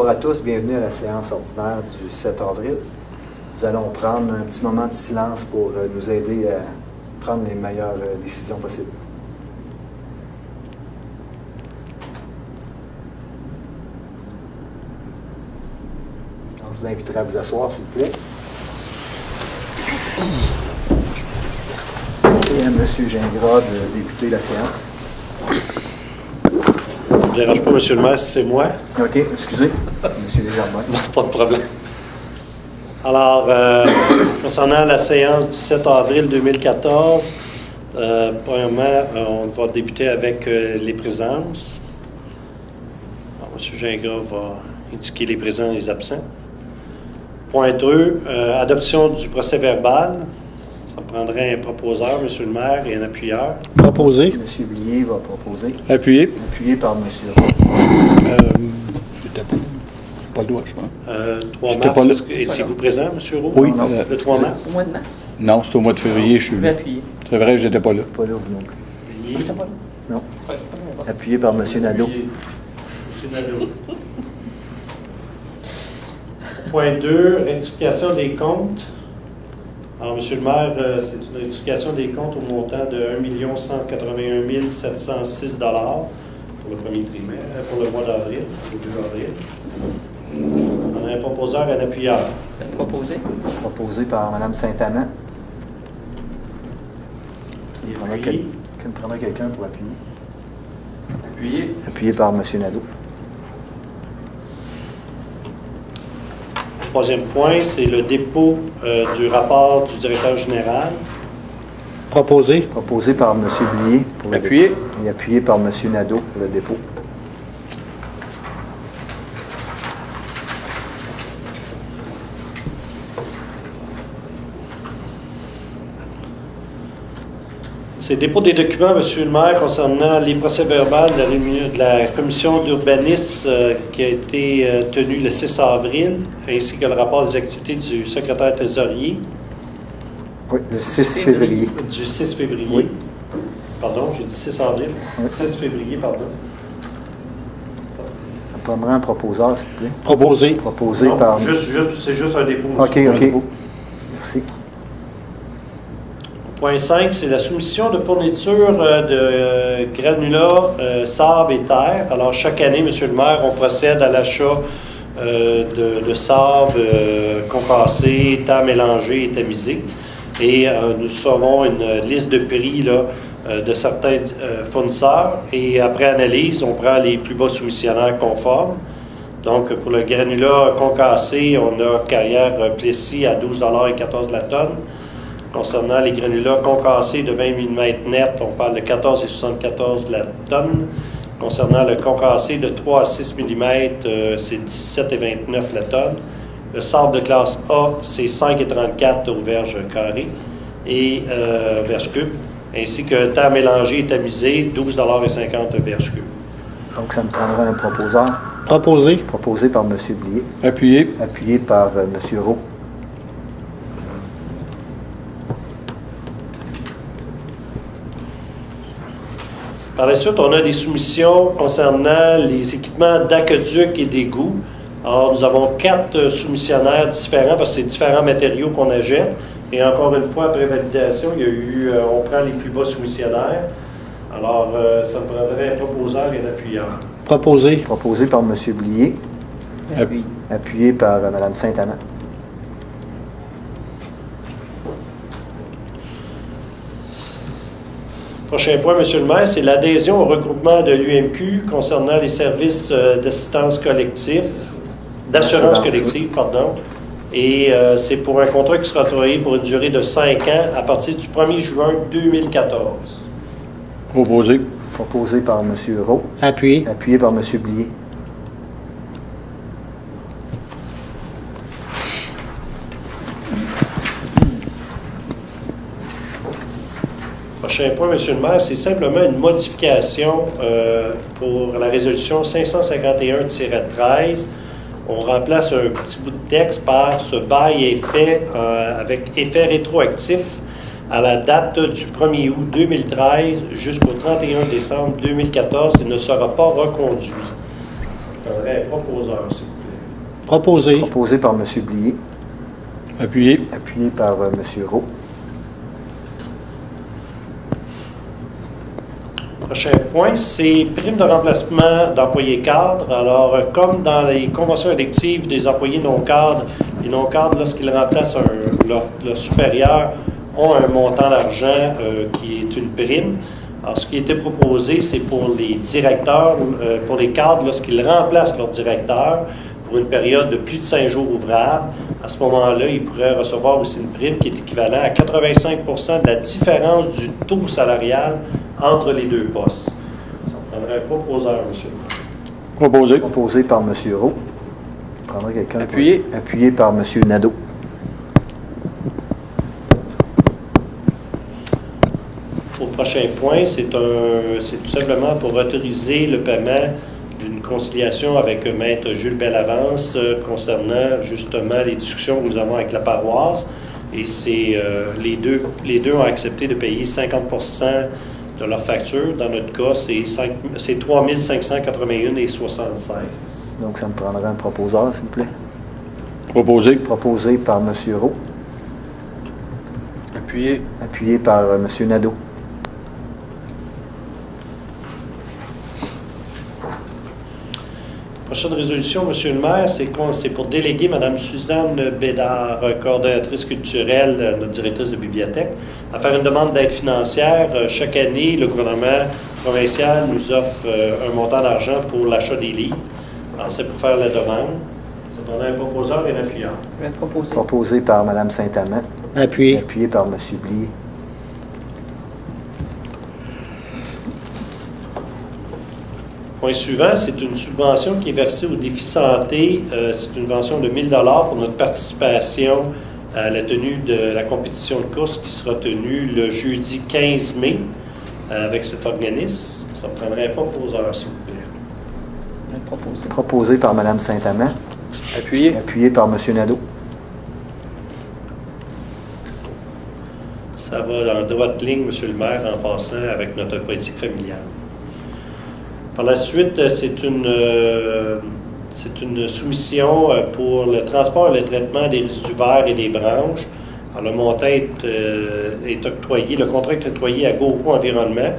Bonsoir à tous, bienvenue à la séance ordinaire du 7 avril. Nous allons prendre un petit moment de silence pour nous aider à prendre les meilleures décisions possibles. Alors, je vous inviterai à vous asseoir, s'il vous plaît. Et à M. Gingras de débuter la séance. Ça ne me dérange pas, M. le maire, si c'est moi. OK, excusez, M. Desjardins. Non, pas de problème. Alors, concernant la séance du 7 avril 2014, premièrement, on va débuter avec les présences. Alors, M. Gingras va indiquer les présents et les absents. Point 2, adoption du procès-verbal. Ça prendrait un proposeur, M. le maire, et un appuyeur. Proposé. M. Blier va proposer. Appuyé. Appuyé par M. J'étais pas le droit, je pense. 3 J'étais mars, pas là. est-vous présent, M. Roux? Oui. Le 3 mars? Au mois de mars. Non, c'était au mois de février, je suis Je vais venu. appuyer. C'est vrai, j'étais pas là. Pas là, vous non plus. J'étais pas là. Non. Appuyé par M. Nadeau. M. Nadeau. Point 2, rectification des comptes. Alors, M. le maire, c'est une rectification des comptes au montant de 1 181 706 $ pour le premier trimestre, pour le mois d'avril, le 2 avril. On a un proposeur et un appuyeur. Proposé. Proposé par Mme Saint-Amand. Et Il appuyé. prendra quelqu'un pour appuyer. Appuyé. Appuyé par M. Nadeau. Troisième point, c'est le dépôt du rapport du directeur général. Proposé. Proposé par M. Blier. Pour le Appuyé. dépôt. Et appuyé par M. Nadeau pour le dépôt. C'est dépôt des documents, M. le maire, concernant les procès-verbaux de la commission d'urbanisme qui a été tenue le 6 avril, ainsi que le rapport des activités du secrétaire trésorier Oui, le 6 février. du 6 février. Oui. Pardon, j'ai dit 6 avril. Oui. 6 février, pardon. Ça prendra un proposeur, s'il vous plaît. Proposé. Proposé Non, par... c'est juste un dépôt. OK, monsieur. OK. Merci. Point 5, c'est la soumission de fourniture de granulats, sable et terre. Alors, chaque année, M. le maire, on procède à l'achat de sable concassé, terre mélangé et tamisé. Et nous saurons une liste de prix là, de certains fournisseurs. Et après analyse, on prend les plus bas soumissionnaires conformes. Donc, pour le granulat concassé, on a Carrière-Plessis à 12,14 $ la tonne. Concernant les granulats concassés de 20 mm net, on parle de 14,74 $ la tonne. Concernant le concassé de 3 à 6 mm, c'est 17,29 $ la tonne. Le sable de classe A, c'est 5,34 aux verges carrées et verges cubes, ainsi que terre mélangée et tamisée, 12,50 $ verges cubes. Donc, ça me prendra un proposeur. Proposé. Proposé par M. Blier. Appuyé. Appuyé par M. Roux. Par la suite, on a des soumissions concernant les équipements d'aqueduc et d'égouts. Alors, nous avons 4 soumissionnaires différents parce que c'est différents matériaux qu'on achète. Et encore une fois, après validation, il y a eu, on prend les plus bas soumissionnaires. Alors, ça me prendrait un proposeur et un appuyeur. Proposé. Proposé par M. Blier. Appui. Appuyé par Mme Saint-Amand. Prochain point, M. le maire, c'est l'adhésion au regroupement de l'UMQ concernant les services d'assistance collective, d'assurance collective, pardon. Et c'est pour un contrat qui sera travaillé pour une durée de 5 ans à partir du 1er juin 2014. Proposé. Proposé par M. Roux. Appuyé. Appuyé par M. Blier. Prochain point, M. le maire, c'est simplement une modification pour la résolution 551-13. On remplace un petit bout de texte par ce bail est fait avec effet rétroactif à la date du 1er août 2013 jusqu'au 31 décembre 2014 et ne sera pas reconduit. Ça prendrait un proposeur, s'il vous plaît. Proposé. Proposé par M. Blier. Appuyé. Appuyé par M. Roux. Prochain point, c'est prime de remplacement d'employés cadres. Alors, comme dans les conventions électives des employés non cadres, les non cadres, lorsqu'ils remplacent leur supérieur, ont un montant d'argent qui est une prime. Alors, ce qui a été proposé, c'est pour les directeurs, pour les cadres, lorsqu'ils remplacent leur directeur pour une période de plus de 5 jours ouvrables. À ce moment-là, ils pourraient recevoir aussi une prime qui est équivalente à 85 de la différence du taux salarial entre les deux postes. Ça ne prendrait un proposeur, monsieur. Proposé. Proposé par M. Roux. Prendrait quelqu'un. Appuyé. Appuyé par M. Nadeau. Au prochain point, c'est tout simplement pour autoriser le paiement d'une conciliation avec Maître Jules Bellavance concernant justement les discussions que nous avons avec la paroisse. Et c'est les deux ont accepté de payer 50 de leur facture. Dans notre cas, c'est 3 581,76. Donc, ça me prendrait un proposeur, s'il vous plaît. Proposé. Proposé par M. Roux. Appuyé. Appuyé par M. Nadeau. Prochaine résolution, M. le maire, c'est pour déléguer Mme Suzanne Bédard, coordonnatrice culturelle, notre directrice de bibliothèque, à faire une demande d'aide financière. Chaque année, le gouvernement provincial nous offre un montant d'argent pour l'achat des livres. Alors, c'est pour faire la demande. Ça prendrait un proposeur et un appuyeur. Je vais proposer. Proposé par Mme Saint-Amand. Appuyé. Appuyé par M. Blier. Point suivant, c'est une subvention qui est versée au défi santé. C'est une subvention de 1 000 $ pour notre participation à la tenue de la compétition de course qui sera tenue le jeudi 15 mai avec cet organisme. Ça prendrait un proposeur, s'il vous plaît. Je vais proposer. Proposé par Mme Saint-Amand. Appuyé. Appuyé par M. Nadeau. Ça va en droite ligne, M. le maire, en passant avec notre politique familiale. Par la suite, c'est une soumission pour le transport et le traitement des résidus verts et des branches. Alors, le montant est octroyé, le contrat est octroyé à GoFro Environnement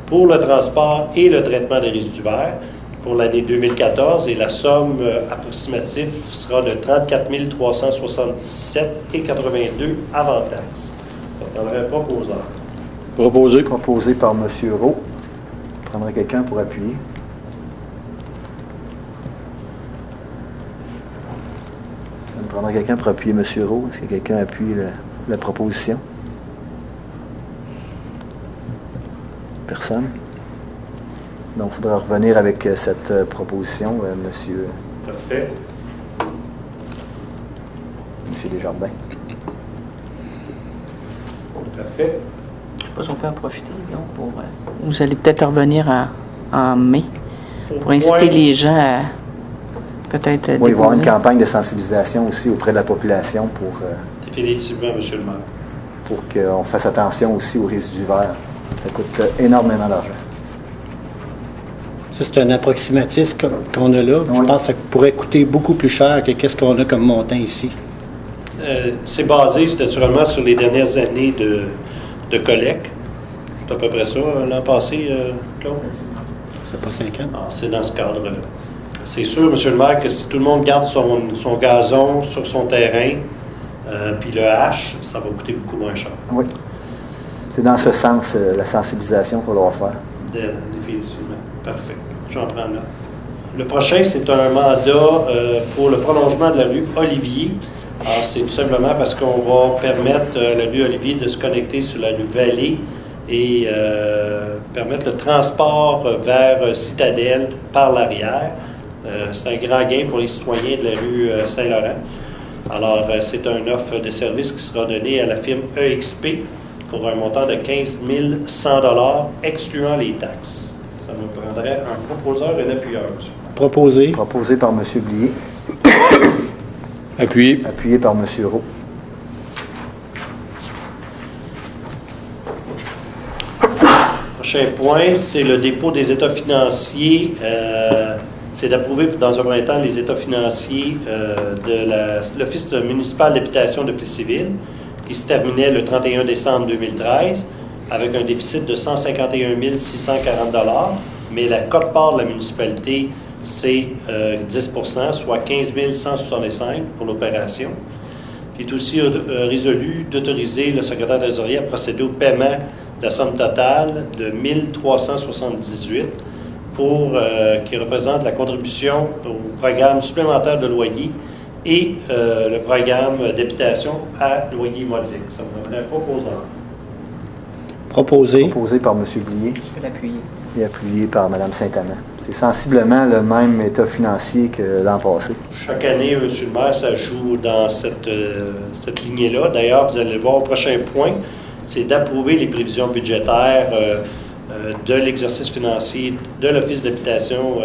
pour le transport et le traitement des résidus verts pour l'année 2014 et la somme approximative sera de 34 377,82 avant taxe. Ça prendrait un proposeur. Proposé. Proposé par M. Roux. Prendrait quelqu'un pour appuyer. Ça me prendrait quelqu'un pour appuyer M. Roux. Est-ce que quelqu'un appuie la proposition? Personne? Donc, il faudra revenir avec cette proposition, M. Parfait. Desjardins. Parfait. Je ne sais pas si on peut en profiter. Donc, pour, vous allez peut-être revenir en mai pour inciter les gens à peut-être... Oui, il va y avoir une campagne de sensibilisation aussi auprès de la population Définitivement, M. le maire. pour qu'on fasse attention aussi aux résidus verts. Ça coûte énormément d'argent. Ça, c'est un approximatif qu'on a là. Je Oui. pense que ça pourrait coûter beaucoup plus cher que qu'est-ce qu'on a comme montant ici. C'est basé naturellement sur les dernières années de collecte. C'est à peu près ça l'an passé, Claude? C'est pas 5 ans. Alors, c'est dans ce cadre-là. C'est sûr, M. le maire, que si tout le monde garde son gazon sur son terrain, puis le hache, ça va coûter beaucoup moins cher. Oui. C'est dans ce sens, la sensibilisation qu'il va faire. Définitivement. Parfait. J'en prends là. Le prochain, c'est un mandat pour le prolongement de la rue Olivier. Alors, c'est tout simplement parce qu'on va permettre à la rue Olivier de se connecter sur la rue Vallée et permettre le transport vers Citadelle par l'arrière. C'est un grand gain pour les citoyens de la rue Saint-Laurent. Alors, c'est une offre de service qui sera donnée à la firme EXP pour un montant de 15 100 $ excluant les taxes. Ça me prendrait un proposeur et un appuyeur, monsieur. Proposé. Proposé par M. Blier. Appuyé. Appuyé par M. Roux. Prochain point, c'est le dépôt des états financiers. c'est d'approuver dans un premier temps les états financiers de l'Office municipal d'habitation de Plessisville, qui se terminait le 31 décembre 2013, avec un déficit de 151 640 $, mais la quote-part de la municipalité, c'est 10 %, soit 15 165 pour l'opération. Il est aussi résolu d'autoriser le secrétaire trésorier à procéder au paiement de la somme totale de 1 378 qui représente la contribution au programme supplémentaire de loyer et le programme d'habitation à loyer modique. Ça me donnerait un proposant. Proposé par M. Blier. Je vais l'appuyer. Et appuyé par Mme Saint-Amand. C'est sensiblement le même état financier que l'an passé. Chaque année, M. le maire, ça joue dans cette lignée-là. D'ailleurs, vous allez le voir au prochain point, c'est d'approuver les prévisions budgétaires de l'exercice financier de l'Office d'habitation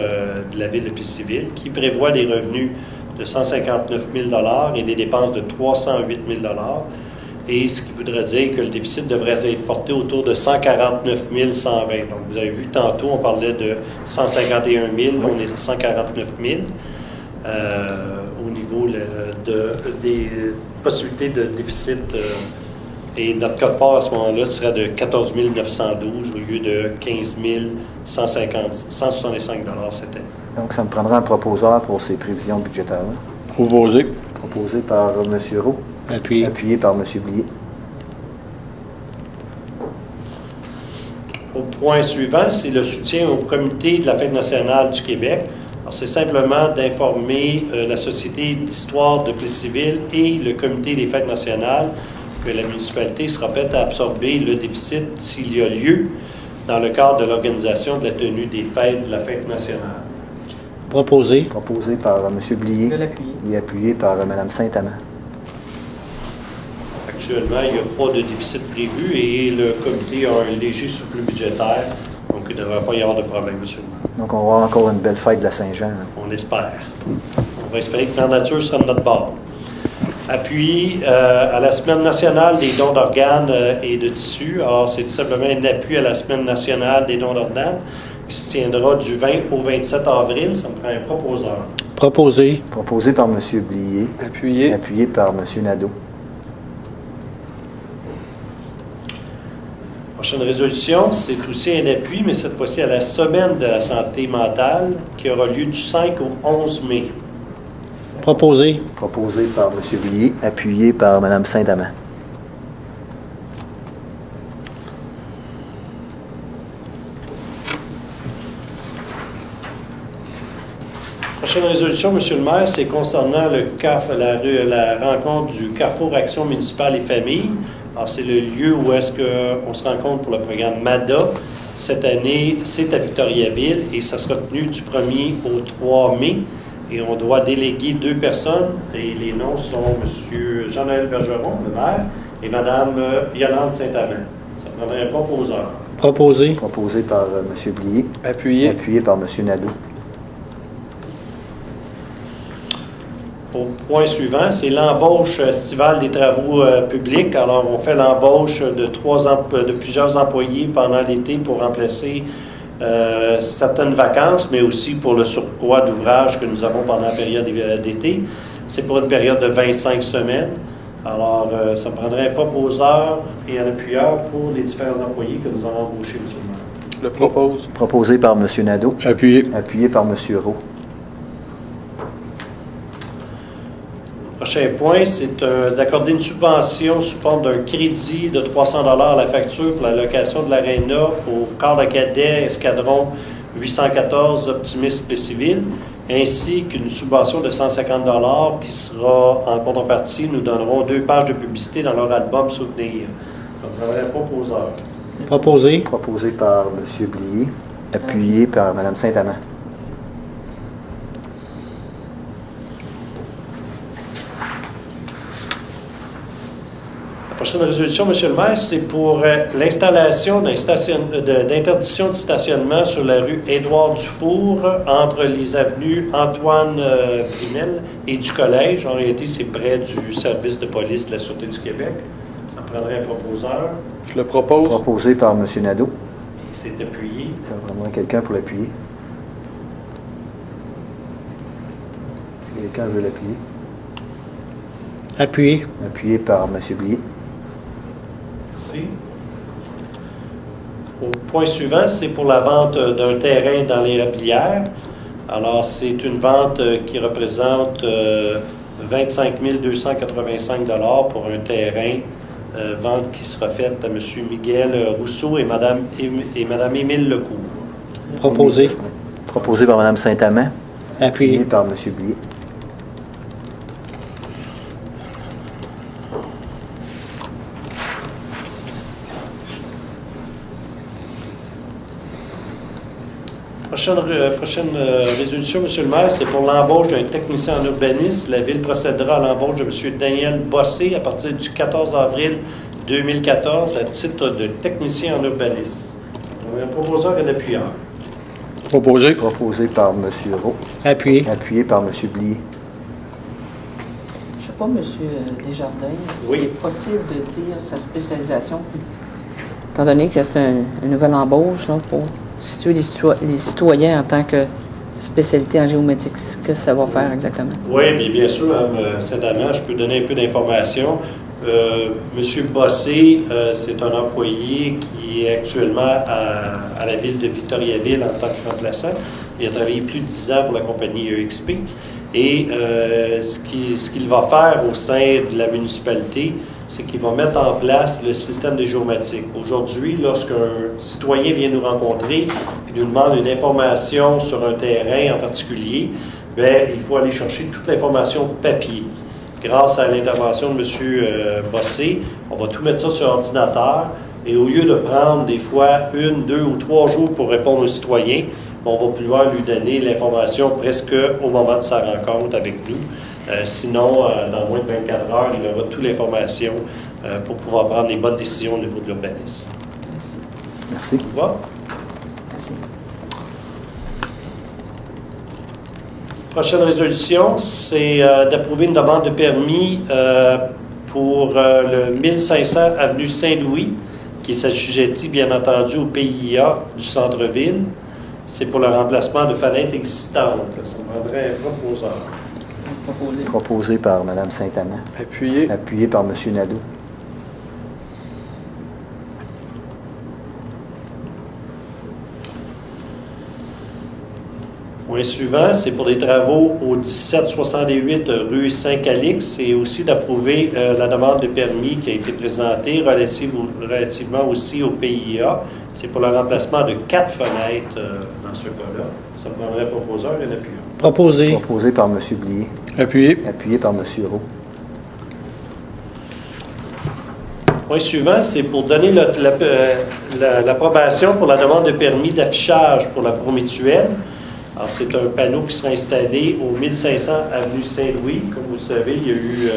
de la ville de Plessisville, qui prévoit des revenus de 159 000 $ et des dépenses de 308 000 $. Et ce qui voudrait dire que le déficit devrait être porté autour de 149 120. Donc, vous avez vu tantôt, on parlait de 151 000, on est à 149 000 au niveau des possibilités de déficit. Et notre quote-part à ce moment-là serait de 14 912 au lieu de 15 165 $ cette année. Donc, ça me prendra un proposeur pour ces prévisions budgétaires-là. Proposé. Proposé par M. Roux. Appuyé par M. Blier. Au point suivant, c'est le soutien au comité de la Fête nationale du Québec. Alors, c'est simplement d'informer la Société d'histoire de Plessisville et le comité des Fêtes nationales que la municipalité sera prête à absorber le déficit s'il y a lieu dans le cadre de l'organisation de la tenue des fêtes de la Fête nationale. Proposé par M. Blier. Je vais l'appuyer. Et appuyé par Mme Saint-Amand. Actuellement, il n'y a pas de déficit prévu et le comité a un léger surplus budgétaire, donc il ne devrait pas y avoir de problème, M. le maire. Donc, on va avoir encore une belle fête de la Saint-Jean. On espère. On va espérer que Mère Nature sera de notre bord. Appui à la Semaine nationale des dons d'organes et de tissus. Alors, c'est tout simplement un appui à la Semaine nationale des dons d'organes qui se tiendra du 20 au 27 avril. Ça me prend un proposeur. Proposé par M. Blier. Appuyé par M. Nadeau. Prochaine résolution, c'est aussi un appui, mais cette fois-ci à la Semaine de la santé mentale qui aura lieu du 5 au 11 mai. Proposé par M. Blier, appuyé par Mme Saint-Amand. Prochaine résolution, M. le maire, c'est concernant la rencontre du Carrefour Action municipale et famille. Alors, c'est le lieu où est-ce qu'on se rencontre pour le programme MADA. Cette année, c'est à Victoriaville et ça sera tenu du 1er au 3 mai. Et on doit déléguer 2 personnes et les noms sont M. Jean-Noël Bergeron, le maire, et Mme Yolande Saint-Amand. Ça prendrait un proposeur. Proposé par M. Blier. Appuyé par M. Nadeau. Au point suivant, c'est l'embauche estivale des travaux publics. Alors, on fait l'embauche de plusieurs employés pendant l'été pour remplacer certaines vacances, mais aussi pour le surcroît d'ouvrages que nous avons pendant la période d'été. C'est pour une période de 25 semaines. Alors, ça me prendrait un proposeur et un appuyeur pour les différents employés que nous allons embaucher, M. le maire. Le propose. Proposé par M. Nadeau. Appuyé par M. Roux. Prochain point, c'est d'accorder une subvention sous forme d'un crédit de 300 $ à la facture pour la location de l'aréna au corps de cadet escadron 814 Optimiste Plessisville, ainsi qu'une subvention de 150 $ qui sera en contrepartie, nous donnerons 2 pages de publicité dans leur album Souvenir. Ça me prendrait un proposeur. Proposé par M. Blier, appuyé par Mme Saint-Amand. La prochaine résolution, M. le maire, c'est pour l'installation d'interdiction de stationnement sur la rue Édouard-Dufour entre les avenues Antoine-Brinel et du collège. En réalité, c'est près du service de police de la Sûreté du Québec. Ça prendrait un proposeur. Je le propose. Proposé par M. Nadeau. Et c'est appuyé. Ça prendrait quelqu'un pour l'appuyer. Quelqu'un veut l'appuyer? Appuyé. Appuyé par M. Blier. Merci. Au point suivant, c'est pour la vente d'un terrain dans les Rablières. Alors, c'est une vente qui représente 25 285 $ pour un terrain. Vente qui sera faite à M. Miguel Rousseau et Mme Émile Lecourt. Proposé. Proposé par Mme Saint-Amand. Appuyé. Appuyé par M. Blier. Prochaine résolution, M. le maire, c'est pour l'embauche d'un technicien en urbanisme. La Ville procédera à l'embauche de M. Daniel Bossé à partir du 14 avril 2014 à titre de technicien en urbanisme. On a un proposeur et un appuyeur. Proposé. Proposé par M. Roux. Appuyé. Appuyé par M. Blier. Je ne sais pas, M. Desjardins, si Oui. c'est possible de dire sa spécialisation, étant donné que c'est une nouvelle embauche là, pour situer les citoyens en tant que spécialité en géométrie. Qu'est-ce que ça va faire exactement? Oui, bien sûr, Mme Saint-Amand, je peux donner un peu d'informations. M. Bossé, c'est un employé qui est actuellement à la ville de Victoriaville en tant que remplaçant. Il a travaillé plus de 10 ans pour la compagnie EXP. Et ce qu'il va faire au sein de la municipalité, c'est qu'il va mettre en place le système des géomatiques. Aujourd'hui, lorsqu'un citoyen vient nous rencontrer et nous demande une information sur un terrain en particulier, bien, il faut aller chercher toute l'information papier. Grâce à l'intervention de M. Bossé, on va tout mettre ça sur ordinateur et au lieu de prendre des fois 1, 2 ou 3 jours pour répondre au citoyen, on va pouvoir lui donner l'information presque au moment de sa rencontre avec nous. Sinon, dans moins de 24 heures, il aura toute l'information pour pouvoir prendre les bonnes décisions au niveau de l'urbanisme. Merci. Merci. Ça va? Merci. Prochaine résolution, c'est d'approuver une demande de permis pour le 1500 avenue Saint-Louis, qui s'assujettit bien entendu au PIA du centre-ville. C'est pour le remplacement de fenêtres existantes. Ça me prendrait un proposeur. Proposé. Proposé par Mme Saint-Amand. Appuyé. Appuyé par M. Nadeau. Point suivant, c'est pour des travaux au 1768 rue Saint-Calix et aussi d'approuver la demande de permis qui a été présentée relativement aussi au PIA. C'est pour le remplacement de 4 fenêtres dans ce cas-là. Ça me prendrait un proposeur et un appuyeur. Proposé. Proposé par M. Blier. Appuyé. Appuyé par M. Roux. Point suivant, c'est pour donner l'approbation pour la demande de permis d'affichage pour la promutuelle. Alors, c'est un panneau qui sera installé au 1500 avenue Saint-Louis. Comme vous le savez, il y a eu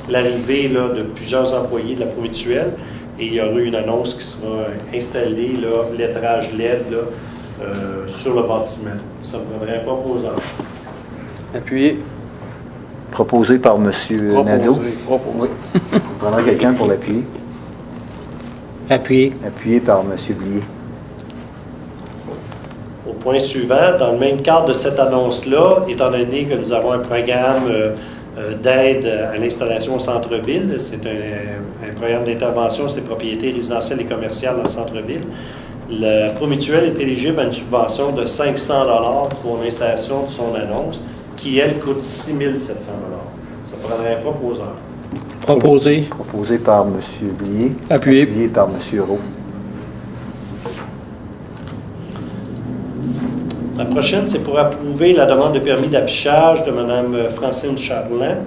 l'arrivée là, de plusieurs employés de la promutuelle et il y aura une annonce qui sera installée, là, lettrage LED, là, sur le bâtiment. Ça me prendrait un proposeur. Appuyé. Proposé par M. Nadeau. Proposé. Oui. On prendra quelqu'un pour l'appuyer. Appuyé. Appuyé par M. Blier. Au point suivant, dans le même cadre de cette annonce-là, étant donné que nous avons un programme d'aide à l'installation au centre-ville, c'est un programme d'intervention sur les propriétés résidentielles et commerciales dans le centre-ville, la promutuelle est éligible à une subvention de 500 $ pour l'installation de son annonce, qui, elle, coûte 6 700 $. Ça prendrait un proposeur. Proposé. Proposé par M. Blier. Appuyé. Appuyé par M. Roux. La prochaine, c'est pour approuver la demande de permis d'affichage de Mme Francine Charland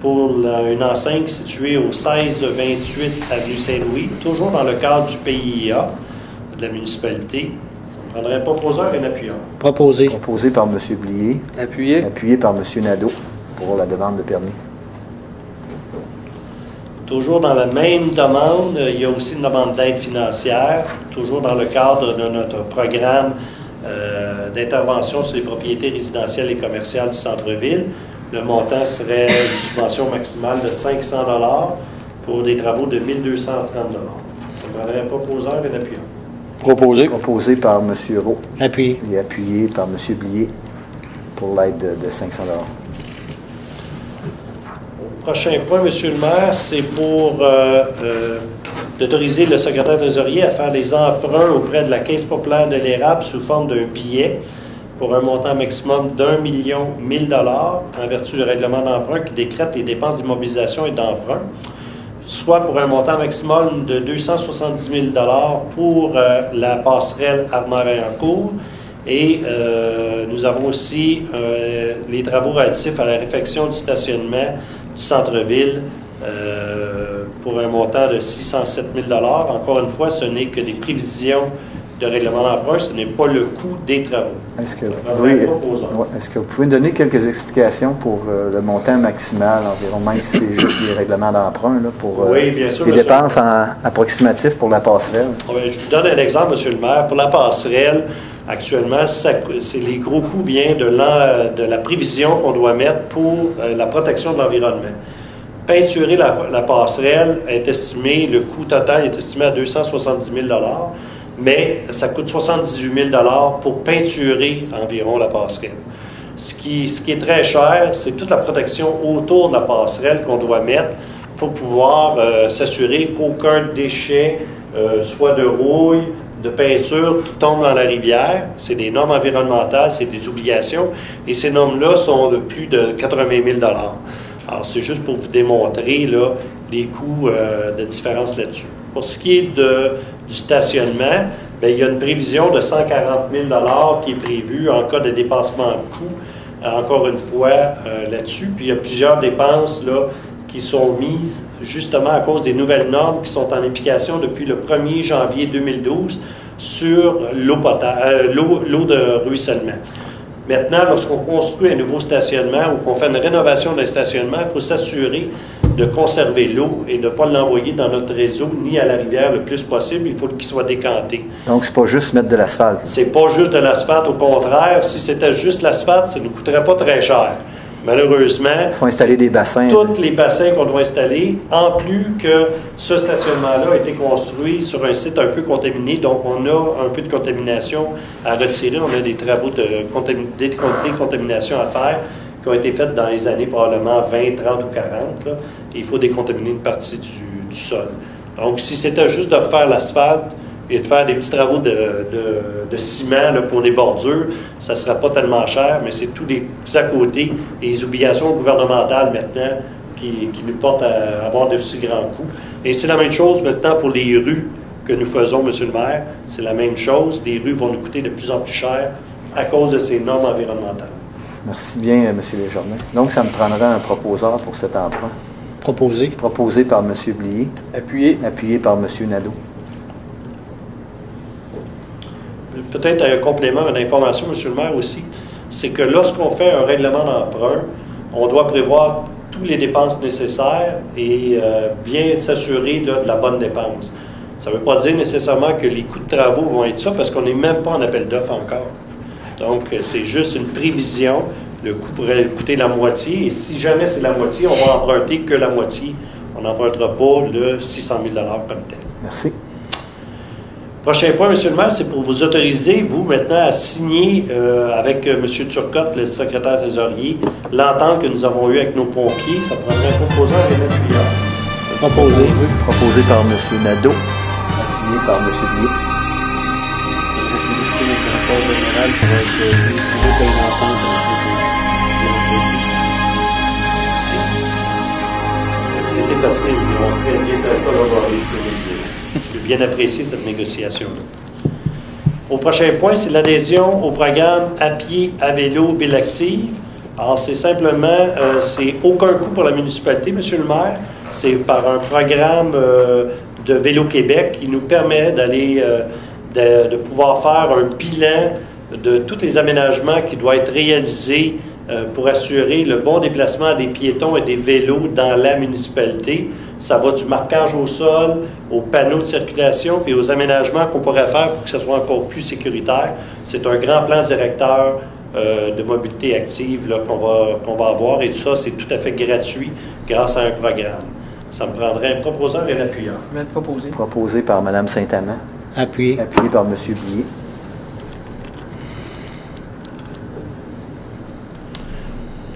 pour une enseigne située au 1628 avenue Saint-Louis, toujours dans le cadre du PIA de la municipalité. Ça me prendrait un proposeur et un appuyeur. Proposé. Proposé par M. Blier. Appuyé. Appuyé par M. Nadeau pour la demande de permis. Toujours dans la même demande, il y a aussi une demande d'aide financière, toujours dans le cadre de notre programme d'intervention sur les propriétés résidentielles et commerciales du centre-ville. Le montant serait une subvention maximale de 500 $ pour des travaux de 1 230 $. Ça me prendrait un proposeur et un appuyeur. Proposé. Proposé par M. Roux. Appuyé. Et appuyé par M. Blier pour l'aide de 500 $. Prochain point, Monsieur le maire, c'est pour d'autoriser le secrétaire trésorier à faire des emprunts auprès de la Caisse populaire de l'érable sous forme d'un billet pour un montant maximum d'1 100 000 en vertu du règlement d'emprunt qui décrète les dépenses d'immobilisation et d'emprunt, soit pour un montant maximum de 270 000 pour la passerelle Armand-Vaillancourt. Et nous avons aussi les travaux relatifs à la réfection du stationnement du centre-ville pour un montant de 607 000 Encore une fois, ce n'est que des prévisions de règlement d'emprunt, ce n'est pas le coût des travaux. Est-ce que vous pouvez nous donner quelques explications pour le montant maximal environ, même si c'est juste des règlements d'emprunt, pour oui, bien sûr, les dépenses approximatives pour la passerelle? Oui, je vous donne un exemple, M. le maire. Pour la passerelle, actuellement, les gros coûts viennent de la prévision qu'on doit mettre pour la protection de l'environnement. Peinturer la passerelle est estimé, le coût total est estimé à 270 000 mais ça coûte 78 000 pour peinturer environ la passerelle. Ce qui est très cher, c'est toute la protection autour de la passerelle qu'on doit mettre pour pouvoir s'assurer qu'aucun déchet, soit de rouille, de peinture, tombe dans la rivière. C'est des normes environnementales, c'est des obligations, et ces normes-là sont de plus de 80 000 Alors, c'est juste pour vous démontrer là, les coûts de différence là-dessus. Pour ce qui est du stationnement, bien, il y a une prévision de 140 000 qui est prévue en cas de dépassement de coût, encore une fois, là-dessus. Puis il y a plusieurs dépenses là, qui sont mises justement à cause des nouvelles normes qui sont en application depuis le 1er janvier 2012 sur l'eau de ruissellement. Maintenant, lorsqu'on construit un nouveau stationnement ou qu'on fait une rénovation d'un stationnement, il faut s'assurer de conserver l'eau et de ne pas l'envoyer dans notre réseau ni à la rivière le plus possible. Il faut qu'il soit décanté. Donc, c'est pas juste mettre de l'asphalte. C'est pas juste de l'asphalte. Au contraire, si c'était juste l'asphalte, ça ne nous coûterait pas très cher. Malheureusement, il faut installer des bassins. Tous les bassins qu'on doit installer, en plus que ce stationnement-là a été construit sur un site un peu contaminé, donc on a un peu de contamination à retirer. On a des travaux de décontamination à faire qui ont été faits dans les années probablement 20, 30 ou 40. Là, et il faut décontaminer une partie du sol. Donc, si c'était juste de refaire l'asphalte et de faire des petits travaux de ciment là, pour les bordures, ça ne sera pas tellement cher, mais c'est tous les petits à côté et les obligations gouvernementales maintenant qui nous portent à avoir de si grands coûts. Et c'est la même chose maintenant pour les rues que nous faisons, M. le maire. C'est la même chose. Les rues vont nous coûter de plus en plus cher à cause de ces normes environnementales. Merci bien, M. Desjardins. Donc, ça me prendra un proposeur pour cet emprunt. Proposé. Proposé par M. Blier. Appuyé. Appuyé par M. Nadeau. Peut-être un complément d'information, M. le maire, aussi, c'est que lorsqu'on fait un règlement d'emprunt, on doit prévoir toutes les dépenses nécessaires et bien s'assurer de la bonne dépense. Ça ne veut pas dire nécessairement que les coûts de travaux vont être ça, parce qu'on n'est même pas en appel d'offres encore. Donc, c'est juste une prévision. Le coût pourrait coûter la moitié, et si jamais c'est la moitié, on va emprunter que la moitié. On n'empruntera pas le 600 000 comme tel. Merci. Prochain point, M. le maire, c'est pour vous autoriser, vous, maintenant, à signer avec M. Turcotte, le secrétaire trésorier, l'entente que nous avons eue avec nos pompiers. Ça prendrait un proposeur et un appuyeur. Proposé. Oui. Proposé par M. Nadeau. Appuyé par M. Blier. C'était facile, ils ont très bien collaboré, je peux vous dire. J'ai bien apprécié cette négociation-là. Au prochain point, c'est l'adhésion au programme à pied, à vélo, ville active. Alors, c'est simplement, c'est aucun coût pour la municipalité, M. le maire. C'est par un programme de Vélo Québec qui nous permet d'aller, de pouvoir faire un bilan de tous les aménagements qui doivent être réalisés pour assurer le bon déplacement des piétons et des vélos dans la municipalité. Ça va du marquage au sol, aux panneaux de circulation et aux aménagements qu'on pourrait faire pour que ce soit encore plus sécuritaire. C'est un grand plan directeur de mobilité active là, qu'on va avoir, et tout ça, c'est tout à fait gratuit grâce à un programme. Ça me prendrait un proposeur et un appuyeur. Je vais être proposé. Proposé par Mme Saint-Amand. Appuyé. Appuyé par M. Blier.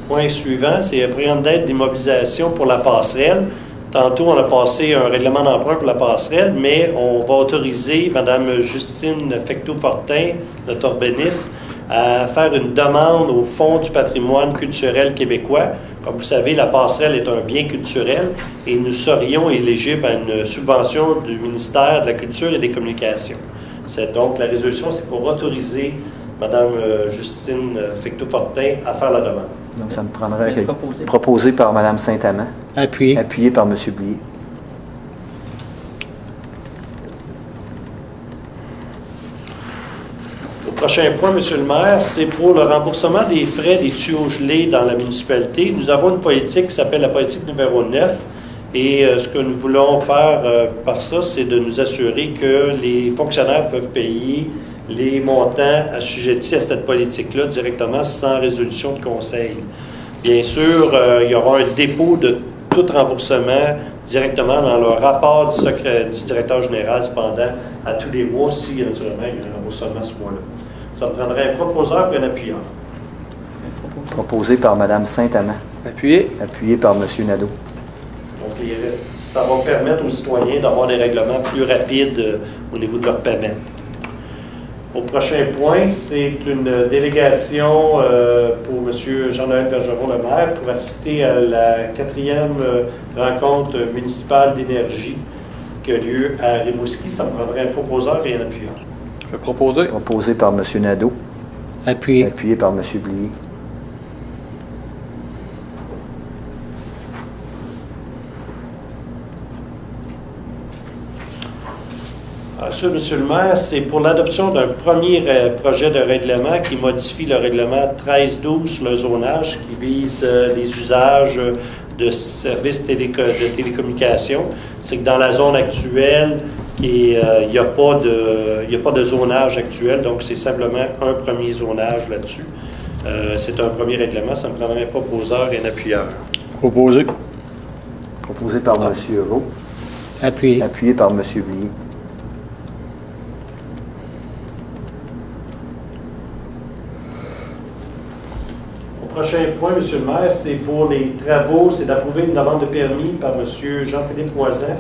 point suivant, c'est un programme d'aide d'immobilisation pour la passerelle. Tantôt, on a passé un règlement d'emprunt pour la passerelle, mais on va autoriser Mme Justine Fecteau-Fortin, notre organisme, à faire une demande au Fonds du patrimoine culturel québécois. Comme vous savez, la passerelle est un bien culturel et nous serions éligibles à une subvention du ministère de la Culture et des Communications. Donc, la résolution, c'est pour autoriser Mme Justine Fecteau-Fortin à faire la demande. Donc, ça me prendrait proposé par Mme Saint-Amand. Appuyé. Appuyé par M. Blier. Au prochain point, M. le maire, c'est pour le remboursement des frais des tuyaux gelés dans la municipalité. Nous avons une politique qui s'appelle la politique numéro 9. Et ce que nous voulons faire par ça, c'est de nous assurer que les fonctionnaires peuvent payer les montants assujettis à cette politique-là directement sans résolution de conseil. Bien sûr, il y aura un dépôt de tout remboursement directement dans le rapport du directeur général, cependant, à tous les mois, si naturellement il y a un remboursement ce mois-là. Ça prendrait un proposeur et un appuyeur. Proposé par Mme Saint-Amand. Appuyé. Appuyé par M. Nadeau. Donc, ça va permettre aux citoyens d'avoir des règlements plus rapides au niveau de leur paiement. Au prochain point, c'est une délégation pour M. Jean-Noël Bergeron, le maire, pour assister à la 4e rencontre municipale d'énergie qui a lieu à Rimouski. Ça me prendrait un proposeur et un appuyeur. Je vais proposer. Proposé par M. Nadeau. Appuyé. Appuyé par M. Blier. Ensuite, M. le maire, c'est pour l'adoption d'un premier projet de règlement qui modifie le règlement 1312 sur le zonage qui vise les usages de services de télécommunications. C'est que dans la zone actuelle, il n'y a pas de zonage actuel, donc c'est simplement un premier zonage là-dessus. C'est un premier règlement, ça me prendrait un proposeur et un appuyeur. Proposé. Proposé par M. Roux. Appuyé. Appuyé par M. Blier. Prochain point, M. le maire, c'est pour les travaux, c'est d'approuver une demande de permis par M. Jean-Philippe Moisan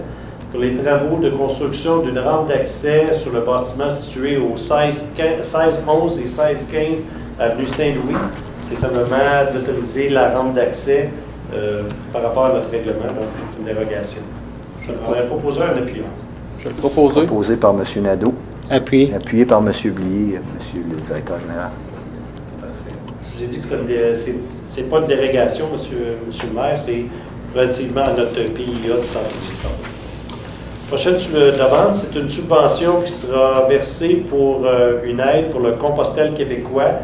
pour les travaux de construction d'une rampe d'accès sur le bâtiment situé au 1611 et 1615 avenue Saint-Louis. C'est simplement d'autoriser la rampe d'accès par rapport à notre règlement, donc c'est une dérogation. Je prendrai un proposeur et un appuyeur. Je vais le proposer. Proposé par M. Nadeau. Appuyé. Appuyé par M. Blier, M. le directeur général. Je vous ai dit que c'est pas une dérogation, monsieur le maire, c'est relativement à notre PIA du centre municipal. Prochaine demande, c'est une subvention qui sera versée pour une aide pour le compostel québécois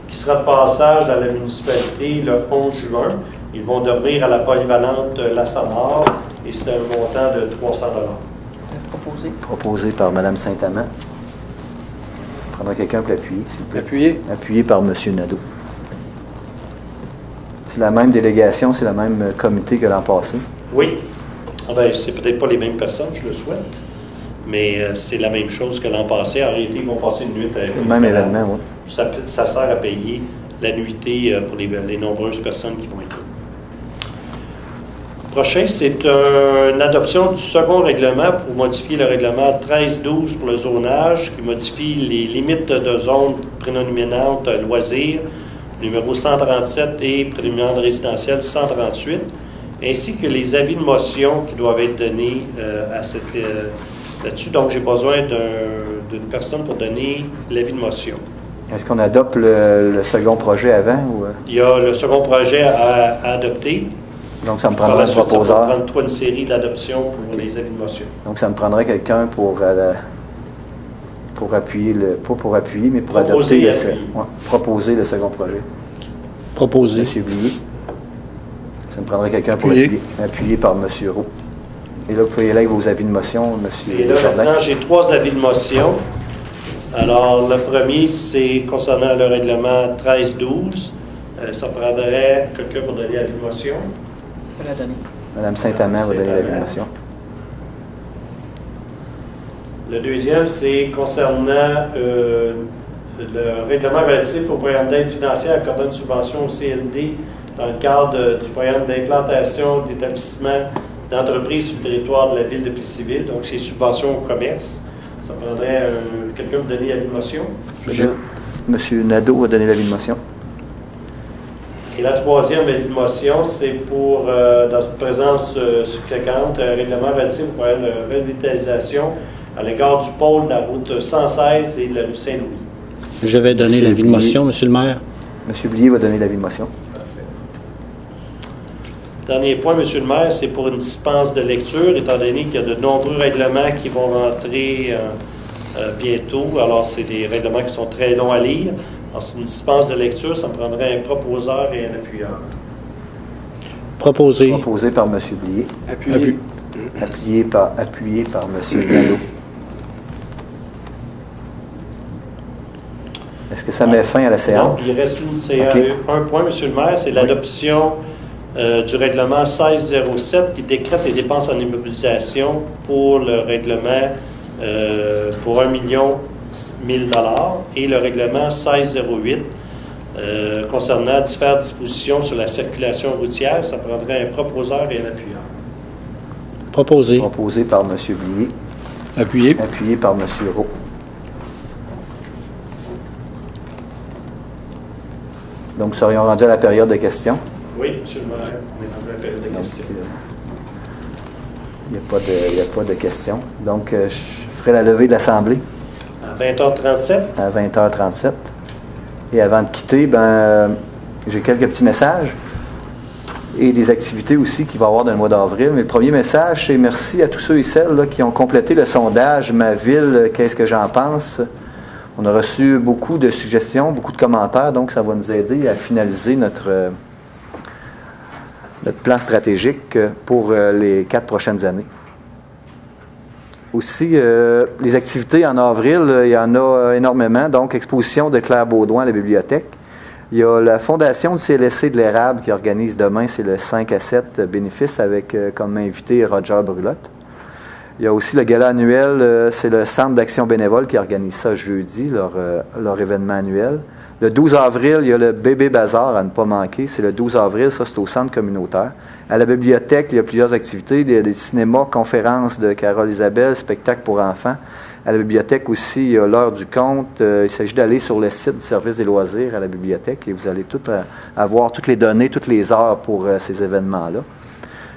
qui sera de passage à la municipalité le 11 juin. Ils vont dormir à la polyvalente La Samar et c'est un montant de 300 $. Proposé. Proposé par Mme Saint-Amand. Je prendrai quelqu'un pour l'appuyer, s'il vous plaît. Appuyé. Appuyé par M. Nadeau. C'est la même délégation, c'est le même comité que l'an passé. Oui. C'est peut-être pas les mêmes personnes, je le souhaite, mais c'est la même chose que l'an passé. En réalité, ils vont passer une nuit avec le même événement, oui. Ça sert à payer la nuitée pour les nombreuses personnes qui vont être là. Prochain, c'est une adoption du second règlement pour modifier le règlement 1312 pour le zonage, qui modifie les limites de zones prénominantes loisirs, numéro 137 et prédominante résidentielle 138, ainsi que les avis de motion qui doivent être donnés là-dessus. Donc, j'ai besoin d'une personne pour donner l'avis de motion. Est-ce qu'on adopte le second projet avant? Ou... Il y a le second projet à adopter. Donc, ça me Par prendrait la un suite, ça va proposeur. prendre une série d'adoptions pour les avis de motion. Donc, ça me prendrait quelqu'un pour appuyer, pas pour appuyer, mais pour Proposer adopter et appuyer. proposer le second projet. Proposé. M. Blier. Ça me prendrait quelqu'un pour Appuyé. appuyer. Appuyé par M. Roux. Et là, vous pouvez y aller avec vos avis de motion, Et M. là, Jardin. maintenant, j'ai 3 avis de motion. Alors, le premier, c'est concernant le règlement 1312. Ça prendrait quelqu'un pour donner l'avis de motion. Je peux la donner. Mme Saint-Amand va donner l'avis de motion. Le deuxième, c'est concernant le règlement relatif au programme d'aide financière accordant une subvention au CLD dans le cadre du programme d'implantation d'établissements d'entreprises sur le territoire de la ville de Plessisville. Donc, c'est subvention au commerce. Ça prendrait quelqu'un pour donner l'avis de motion. Monsieur Nadeau va donner l'avis de motion. Et la troisième avis de motion, c'est pour, dans une présence suppléante, un règlement relatif au programme de revitalisation à l'égard du pôle de la route 116 et de la rue Saint-Louis. Je vais donner Monsieur l'avis de Blier. motion, Monsieur le maire. Monsieur Blier va donner l'avis de motion. Dernier point, Monsieur le maire, c'est pour une dispense de lecture, étant donné qu'il y a de nombreux règlements qui vont rentrer bientôt. Alors, c'est des règlements qui sont très longs à lire. Alors, c'est une dispense de lecture, ça me prendrait un proposeur et un appuyeur. Proposé. Proposé par Monsieur Blier. Appuyé. Appuyé par Monsieur Nadeau. Est-ce que ça met fin à la séance? Donc, il reste OK. un point, Monsieur le maire, c'est l'adoption du règlement 1607 qui décrète les dépenses en immobilisation pour le règlement pour 1 000 000 et le règlement 1608 concernant différentes dispositions sur la circulation routière. Ça prendrait un proposeur et un appuyeur. Proposé. Proposé par Monsieur Blier. Appuyé. Appuyé par Monsieur Roux. Donc, nous serions rendus à la période de questions. Oui, Monsieur le maire, on est dans la période de Donc, questions. il n'y a pas de questions. Donc, je ferai la levée de l'Assemblée À 20h37, à 20h37. Et avant de quitter, j'ai quelques petits messages et des activités aussi qu'il va y avoir dans le mois d'avril. Mais le premier message, c'est merci à tous ceux et celles là, qui ont complété le sondage « Ma ville, qu'est-ce que j'en pense ?» On a reçu beaucoup de suggestions, beaucoup de commentaires, donc ça va nous aider à finaliser notre plan stratégique pour les 4 prochaines années. Aussi, les activités en avril, il y en a énormément. Donc, exposition de Claire Baudouin à la bibliothèque. Il y a la Fondation du CLSC de l'Érable qui organise demain, c'est le 5 à 7 bénéfice avec comme invité Roger Brulotte. Il y a aussi le gala annuel, c'est le Centre d'action bénévole qui organise ça jeudi, leur événement annuel. Le 12 avril, il y a le Bébé Bazar à ne pas manquer. C'est le 12 avril, ça c'est au centre communautaire. À la bibliothèque, il y a plusieurs activités, des cinémas, conférences de Carole Isabelle, spectacles pour enfants. À la bibliothèque aussi, il y a l'heure du conte. Il s'agit d'aller sur le site du service des loisirs à la bibliothèque et vous allez tout avoir toutes les données, toutes les heures pour ces événements-là.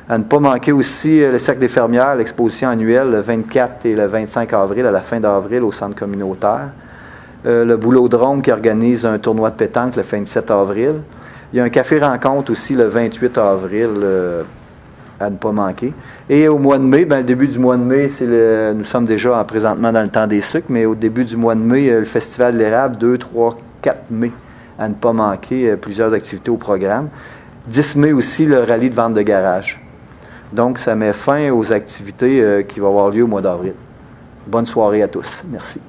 À ne pas manquer aussi le Cercle des fermières, l'exposition annuelle le 24 et le 25 avril, à la fin d'avril, au centre communautaire. Le Boulodrome qui organise un tournoi de pétanque le 27 avril. Il y a un café-rencontre aussi le 28 avril, à ne pas manquer. Et au mois de mai, le début du mois de mai, nous sommes déjà présentement dans le temps des sucres, mais au début du mois de mai, le Festival de l'érable, 2, 3, 4 mai, à ne pas manquer, plusieurs activités au programme. 10 mai aussi, le rallye de vente de garage. Donc, ça met fin aux activités qui vont avoir lieu au mois d'avril. Bonne soirée à tous. Merci.